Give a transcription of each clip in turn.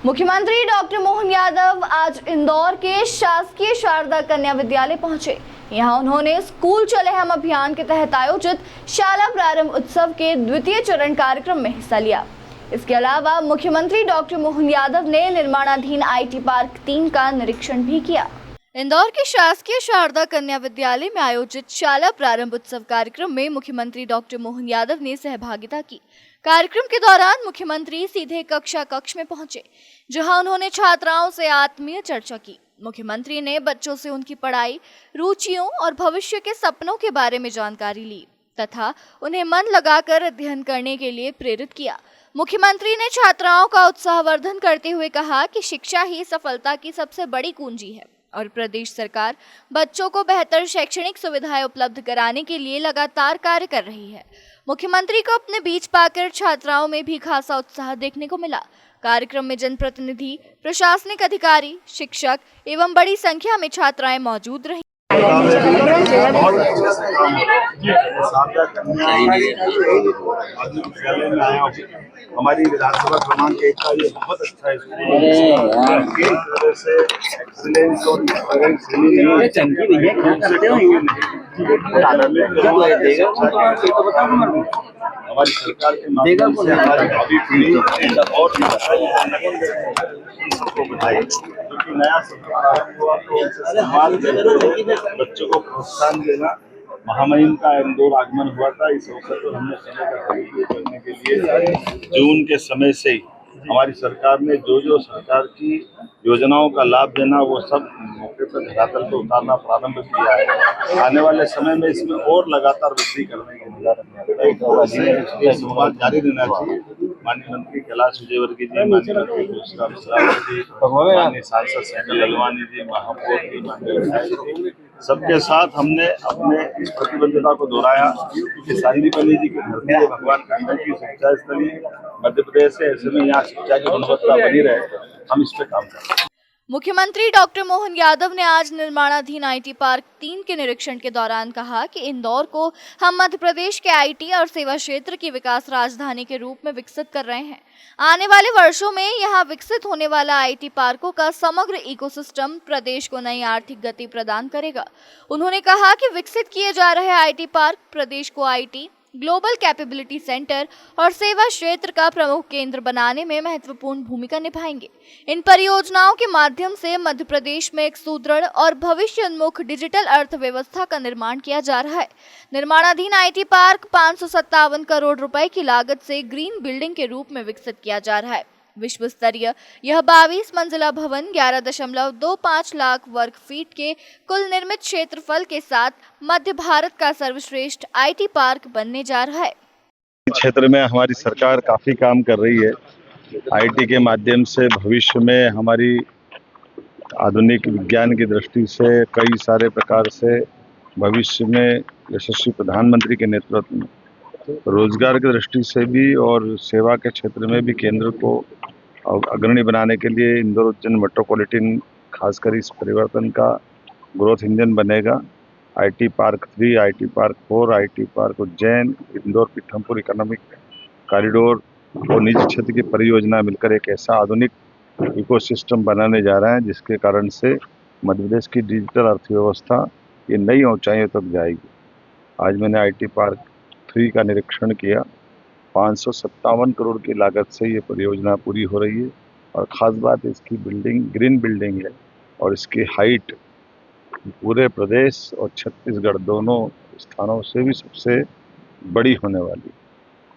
मुख्यमंत्री डॉक्टर मोहन यादव आज इंदौर के शासकीय शारदा कन्या विद्यालय पहुंचे। यहां उन्होंने स्कूल चले हम अभियान के तहत आयोजित शाला प्रारंभ उत्सव के द्वितीय चरण कार्यक्रम में हिस्सा लिया। इसके अलावा मुख्यमंत्री डॉक्टर मोहन यादव ने निर्माणाधीन IT पार्क 3 का निरीक्षण भी किया। इंदौर के शासकीय शारदा कन्या विद्यालय में आयोजित शाला प्रारंभ उत्सव कार्यक्रम में मुख्यमंत्री डॉक्टर मोहन यादव ने सहभागिता की। कार्यक्रम के दौरान मुख्यमंत्री सीधे कक्ष में पहुंचे, जहां उन्होंने छात्राओं से आत्मीय चर्चा की। मुख्यमंत्री ने बच्चों से उनकी पढ़ाई, रुचियों और भविष्य के सपनों के बारे में जानकारी ली तथा उन्हें मन लगाकर अध्ययन करने के लिए प्रेरित किया। मुख्यमंत्री ने छात्राओं का उत्साहवर्धन करते हुए कहा कि शिक्षा ही सफलता की सबसे बड़ी कुंजी है और प्रदेश सरकार बच्चों को बेहतर शैक्षणिक सुविधाएं उपलब्ध कराने के लिए लगातार कार्य कर रही है। मुख्यमंत्री को अपने बीच पाकर छात्राओं में भी खासा उत्साह देखने को मिला। कार्यक्रम में जनप्रतिनिधि, प्रशासनिक अधिकारी, शिक्षक एवं बड़ी संख्या में छात्राएं मौजूद रहीं। हमारी विधानसभा क्रमांक 1 का ये बहुत अच्छा हमारी सरकार के माध्यम से हमारी भावी पीढ़ी और सबको बताई, क्योंकि नया सत्र प्रारंभ हुआ तो समाज में बच्चों को प्रोत्साहन देना। महामहिम का इंदौर आगमन हुआ था। इस अवसर पर हमने समय का सदुपयोग करने के लिए जून के समय से ही हमारी सरकार ने जो सरकार की योजनाओं का लाभ देना वो सब मौके पर धरातल पर उतारना प्रारंभ किया है। आने वाले समय में इसमें और लगातार वृद्धि करने के संवाद जारी रहना चाहिए। माननीय मंत्री कैलाश विजयवर्गीय जी, माननीय मंत्री तुलसीराम सिलावट जी, माननीय सांसद साइकिल ललवानी जी, महापौर जी, माननीय विधायक जी, सबके साथ हमने अपने इस प्रतिबद्धता को दोहराया कि सांदीपनि जी की धरती भगवान कृष्ण की शिक्षा स्थली मध्य प्रदेश है। ऐसे में यहाँ शिक्षा की गुणवत्ता बनी रहे, हम इस पे काम कर रहे हैं। मुख्यमंत्री डॉक्टर मोहन यादव ने आज निर्माणाधीन IT पार्क 3 के निरीक्षण के दौरान कहा कि इंदौर को हम मध्य प्रदेश के IT और सेवा क्षेत्र की विकास राजधानी के रूप में विकसित कर रहे हैं। आने वाले वर्षों में यहां विकसित होने वाला IT पार्कों का समग्र इकोसिस्टम प्रदेश को नई आर्थिक गति प्रदान करेगा। उन्होंने कहा कि विकसित किए जा रहे IT पार्क प्रदेश को IT, ग्लोबल कैपेबिलिटी सेंटर और सेवा क्षेत्र का प्रमुख केंद्र बनाने में महत्वपूर्ण भूमिका निभाएंगे। इन परियोजनाओं के माध्यम से मध्य प्रदेश में एक सुदृढ़ और भविष्योन्मुख डिजिटल अर्थव्यवस्था का निर्माण किया जा रहा है। निर्माणाधीन IT पार्क 557 करोड़ रुपए की लागत से ग्रीन बिल्डिंग के रूप में विकसित किया जा रहा है। विश्व स्तरीय यह 22 मंजिला भवन 11.25 लाख वर्ग फीट के कुल निर्मित क्षेत्रफल के साथ मध्य भारत का सर्वश्रेष्ठ IT पार्क बनने जा रहा है। क्षेत्र में हमारी सरकार काफी काम कर रही है। IT के माध्यम से भविष्य में हमारी आधुनिक विज्ञान की दृष्टि से कई सारे प्रकार से भविष्य में यशस्वी प्रधानमंत्री के नेतृत्व में रोजगार की दृष्टि से भी और सेवा के क्षेत्र में भी केंद्र को अग्रणी बनाने के लिए इंदौर उज्जैन मेट्रोपॉलिटन खासकर इस परिवर्तन का ग्रोथ इंजन बनेगा। IT park 3, IT park 4, IT park Ujjain, Indore Pithampur economic corridor और निजी क्षेत्र की परियोजना मिलकर एक ऐसा आधुनिक इकोसिस्टम बनाने जा रहे हैं जिसके कारण से मध्य प्रदेश की डिजिटल अर्थव्यवस्था ये नई ऊंचाइयों तक जाएगी। आज मैंने IT पार्क 3 का निरीक्षण किया। 557 करोड़ की लागत से ये परियोजना पूरी हो रही है और ख़ास बात इसकी बिल्डिंग ग्रीन बिल्डिंग है और इसकी हाइट पूरे प्रदेश और छत्तीसगढ़ दोनों स्थानों से भी सबसे बड़ी होने वाली,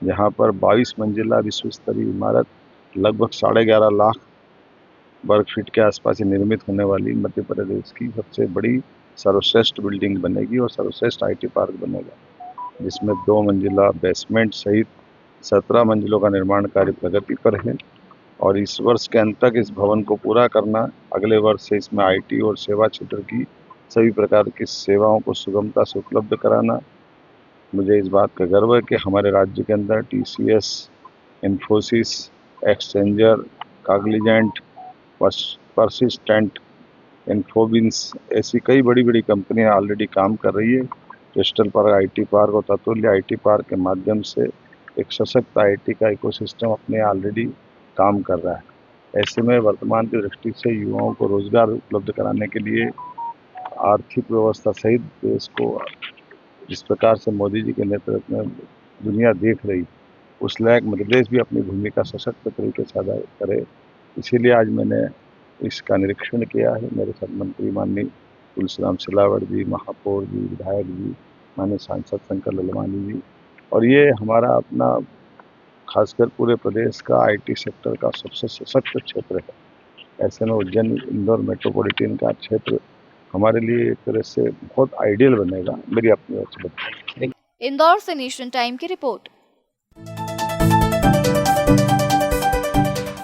जहाँ पर 22 मंजिला विश्व स्तरीय इमारत लगभग 11.5 लाख वर्ग फीट के आसपास निर्मित होने वाली मध्य प्रदेश की सबसे बड़ी सर्वश्रेष्ठ बिल्डिंग बनेगी और सर्वश्रेष्ठ IT पार्क बनेगा, जिसमें 2 मंजिला बेसमेंट सहित 17 मंजिलों का निर्माण कार्य प्रगति पर है और इस वर्ष के अंत तक इस भवन को पूरा करना, अगले वर्ष से इसमें IT और सेवा क्षेत्र की सभी प्रकार की सेवाओं को सुगमता से उपलब्ध कराना। मुझे इस बात का गर्व है कि हमारे राज्य के अंदर TCS, इन्फोसिस, एक्सचेंजर, काग्निजेंट, परसिस्टेंट, इन्फोबिन्स ऐसी कई बड़ी बड़ी कंपनियां ऑलरेडी काम कर रही है। क्रिस्टल पार्क IT पार्क और ततुल्य IT पार्क के माध्यम से एक सशक्त IT का इकोसिस्टम अपने ऑलरेडी काम कर रहा है। ऐसे में वर्तमान की दृष्टि से युवाओं को रोजगार उपलब्ध कराने के लिए आर्थिक व्यवस्था सहित देश को जिस प्रकार से मोदी जी के नेतृत्व में दुनिया देख रही, उस लायक मध्य प्रदेश भी अपनी भूमिका सशक्त तरीके से अदा करे। इसीलिए आज मैंने इसका निरीक्षण किया है। मेरे साथ मंत्री माननीय तुलसीराम सिलावट जी, महापौर जी, विधायक जी, माननीय सांसद शंकर ललवानी जी, और ये हमारा अपना खासकर पूरे प्रदेश का आईटी सेक्टर का सबसे सशक्त क्षेत्र है। ऐसे में उज्जैन इंदौर मेट्रोपॉलिटन का क्षेत्र हमारे लिए एक तरह से बहुत आइडियल बनेगा, मेरी अपनी ओर से। इंदौर से नेशन टाइम की रिपोर्ट।